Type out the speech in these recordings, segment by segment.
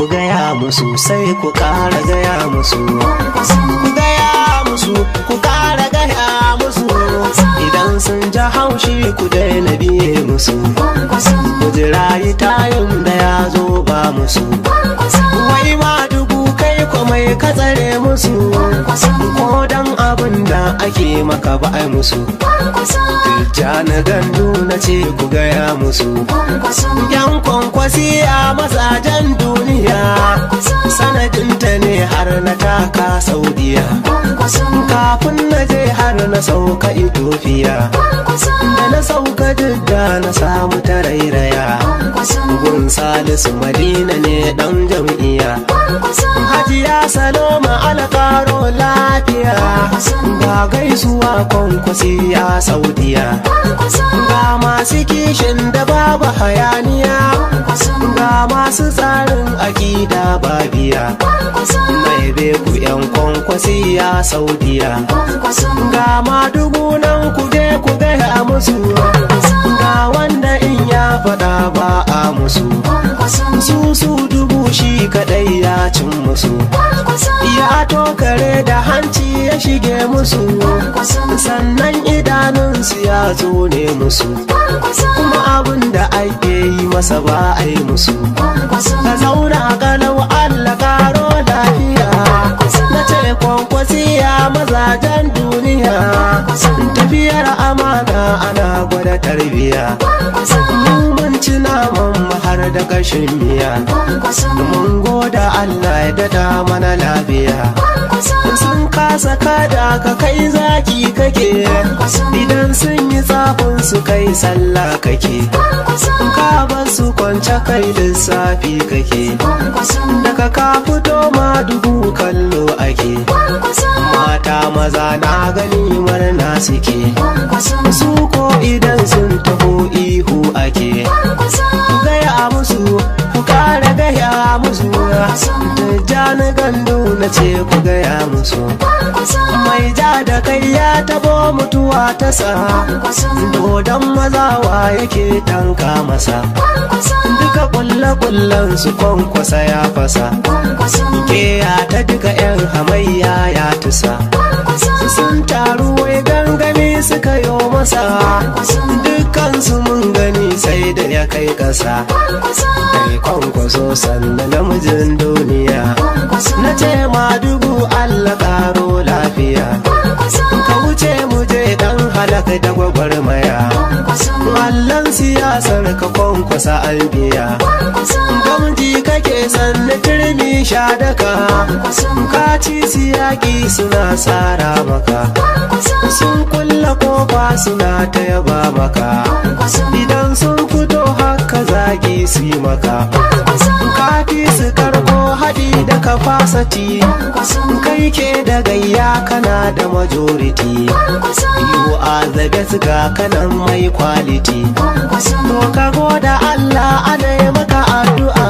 ku gaya musu sai ku ƙara gaya musu, ku gaya musu ku ƙara gaya musu, idan sun ja haushi ku daina biye musu, ku jira yi tayin da ya zo ba musu, wai ma dubu kai mai ka tsare musu, ko dan abin da ake maka ba ai musu. Tijjani Gandu na ce ku gaya musu, yan kwankwasi a mazajen duniya, sanadinta ne har na taka Saudiya, kafin na je har na sauka Ethiopia, da na sauka Jidda na samu tarairaya, gun Salisu Madina ne dan jam'iyya, Hajiya Saloma alƙaro lafiya, ga gaisuwa kwankwasi a Saudiya, ga masu kishin da babu hayaniya, ga masu tsarin akida babiya, mai beku yan kwankwasi a Saudiya, ga madugunan ku je ku gaya musu, ga wanda in ya faɗa ba a musu, su dubu shi kadai ya cin musu, ya tokare da hanci ya shige musu, sannan idanunsu ya zo ne musu, kuma abin da ake yi masa ba a yi musu. Ka zauna kalau Allah karo lafiya, na ce kwankwasi ya mazajen duniya, tafiyar amana ana gwada tarbiya, mun ci naman har da kashin miya, mun goda Allah ya dada mana lafiya, sun kasa kada ka kai zaki kake, idan sun yi tsafin su kai sallah kake, ka bar su kwance kai lissafi kake, daga ka fito ma dubu kallo ake, mata maza na gani murna suke, su ko idan sun taho ihu ake, ku gaya musu ku kara gaya musu, Tijjani Gandu na ce ku gaya musu, mai ja da kai ya tabo mutuwa ta sa, dodon mazawa yake tanka masa, duka kulle-kullen su kwankwasa ya fasa, ke ya ta duka yan hamayya ya tusa, sun taru wai gangami suka yo masa, dukkansu mun gani sai da ya kai kasa, kai kwankwaso sannan namijin duniya, na ce ma dubu Allah karo lafiya, ka wuce mu je dan halaka da gwagwarmaya, Allahn siyasar ka kwankwasa albiya, gamji kake sannan turmi sha daka, ka ci siyaki suna tsara maka, sun kulla kofa suna ta yaba maka, idan sun fito haka zagi su yi maka, kafi su karko haɗi da kafasati, kai ke da gayya kana da majority, you are the best ga kanan mai quality, to ka goda Allah ana yi maka addu'a,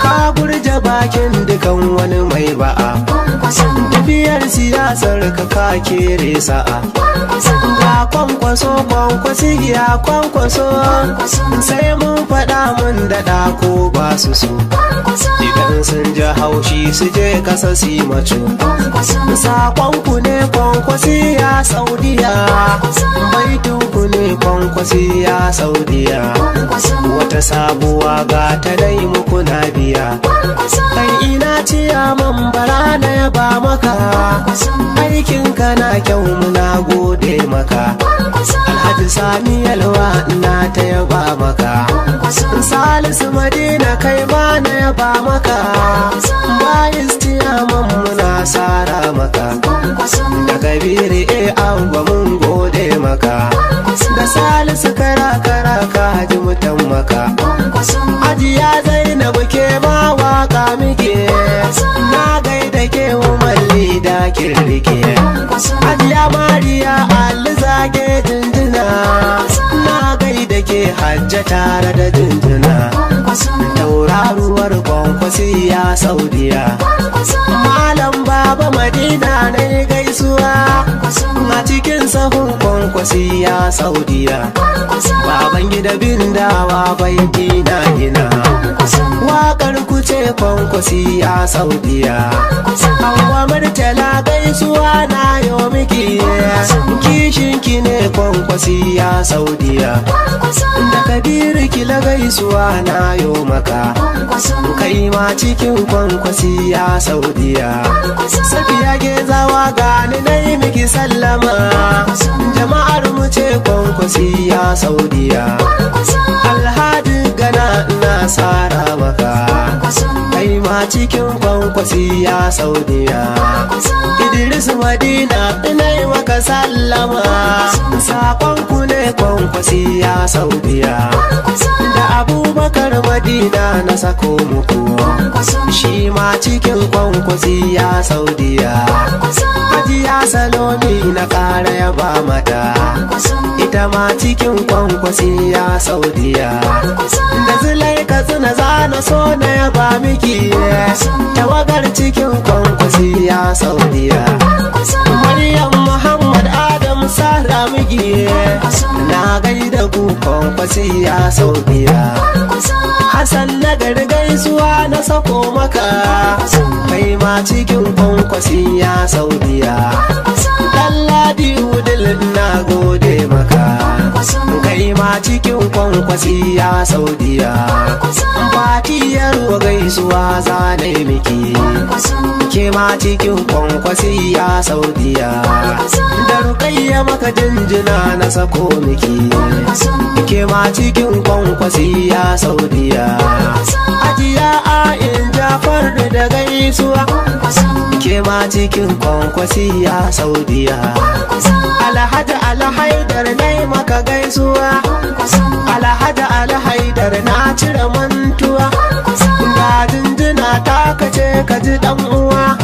ka gurje bakin dukan wani mai ba'a, tafiyar siyasar ka kere sa'a, ga kwankwaso kwankwasi ya kwankwaso, sai mun faɗa mun daɗa ko ba su so, idan sun ji haushi su je kasa si maco, saƙonku ne kwankwasi ya Saudiya, baitinku ne kwankwasi ya Saudiya, wata sabuwa ga ta dai muku na biya, kai ina ciya man bara na yaba maka, aikinka na kyau muna gode maka, Alhaji Sani Yalwa na ta yaba maka, Salisu Madina kai ma na yaba maka, Bayis Tiyaman muna sara maka, da Kabiri Abba mun gode maka, da Salisu kara ka ji mutan maka, Hajiya Zainabu ke ma waka muke, na gaida ke umarni da kirrike, Hajiya Mariya Ali zage jinjina, na gaida ke Hajja tare da jinjina, tauraruwar kwankwasi ya Saudiya, Malam Baba Madina na gaisuwa, a cikin sahun kwankwasi ya Saudiya, baban gida bin dawa bai gina waƙar ku ce kwankwasi a Saudiya. Hauwa Murtala gaisuwa na yo miki, kishin ki ne kwankwasi a Saudiya. Da Kabiru kila gaisuwa na yo maka, kai ma cikin kwankwasi a Saudiya. Safiya Gezawa gani nai miki sallama, jama'ar mu ce kwankwasi a Saudiya. Alhaji Gana na sara maka, kai ma cikin kwankwasi a Saudiya. Idris Madina nai maka sallama, sakon ku ne kwankwasi a Saudiya. Da Abubakar Madina na sako muku, shi ma cikin kwankwasi a Saudiya. Hajiya Salomi na ƙara yaba mata, ita ma cikin kwankwasi a Saudiya. Da Zulai Katsina zana so na yaba miki, tawagar cikin kwankwasi a Saudiya. Maryam Muhammad Adam Sara miki, na gaida ku kwankwasi a Saudiya. Hassan na gaisuwa na sako maka, kai ma cikin kwankwasi a Saudiya. Ɗanladi Wudil na gode maka, kai ma cikin kwankwasi a Saudiya. Fatiyar gaisuwa zane miki, ke ma cikin kwankwasi a Saudiya. Da Rukayya maka jinjina na sako miki, ke ma cikin kwankwasi a Saudiya. Ajiya A'in Jafar da gaisuwa, ke ma cikin kwankwasi a Saudiya. Alhaji Alhaidar nai maka gaisuwa, Alhaji Alhaidar na cire mantuwa. Ga jinjina ta kace ka ji dan uwa,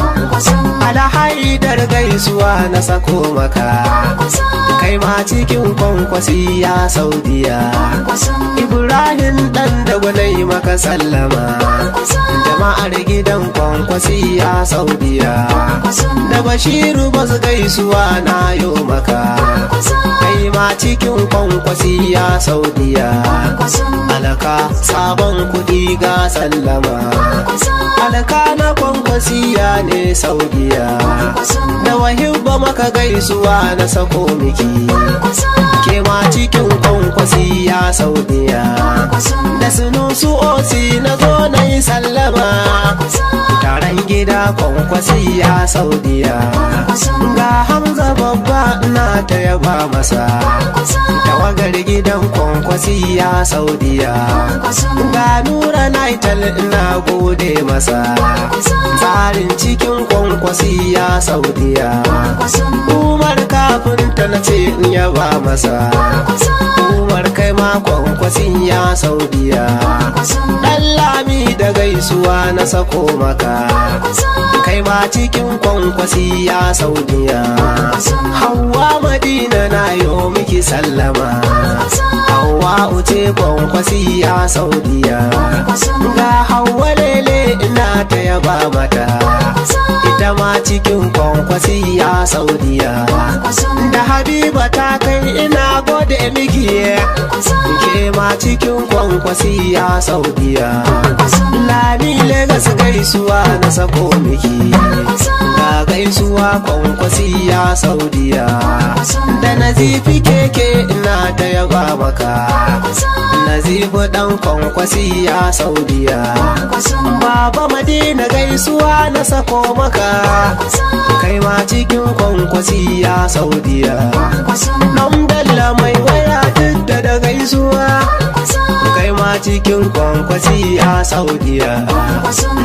Alhaidar gaisuwa na sako maka, kai ma cikin kwankwasi a Saudiya. Ibrahim dan da gwanai maka sallama, jama'ar gidan kwankwasi a Saudiya. Da Bashiru basu gaisuwa na yo maka, kai ma cikin kwankwasi a Saudiya. Alaka sabon kudi ga sallama, alaka na kwankwasiya ne Saudiya. Da Wahibba maka gaisuwa na sako miki, ke ma cikin kwankwasi a Saudiya. Da Sunusu Osi na zo na yi sallama, taron gida kwankwasi a Saudiya. Ga Hamza babba na ta yaba masa, tawagar gidan kwankwasi a Saudiya. Ga Nura Naital na gode masa, tsarin cikin kwankwasi a Saudiya. Umar kafinta na ce in yaba masa, Umar kai ma kwankwasi a Saudiya. Ɗanlami da gaisuwa na sako maka, kai ma cikin kwankwasi a Saudiya. Hauwa Madina na yo miki sallama, Hauwa uce kwankwasi a Saudiya. Ga Hauwa Lele ina ta yaba mata, ita ma cikin kwankwasi a Saudiya. Da Habiba ta kai ina gode miki, ke ma cikin kwankwasi a Saudiya. Lami Legas gaisuwa na sako miki, ga gaisuwa kwankwasi a Saudiya. Da Nazifi keke ina ta yaba maka, Nazifi dan kwankwasi a Saudiya. Baba Madina gaisuwa na sako maka, kai ma cikin kwankwasi a Saudiya. Dan Bello mai waya duk da gaisuwa, kai ma cikin kwankwasi a Saudiya.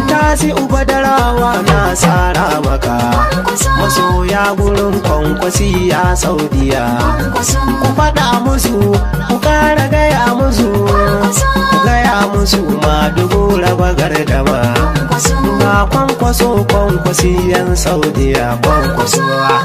Tasi Ubadarawa na sara maka, masoya gurin kwankwasi a Saudiya. Ku faɗa musu, ku ƙara gaya musu, ku gaya musu ma dubu raba gardama. Ga kwankwaso kwankwasi yan Saudiya, kwankwasowa.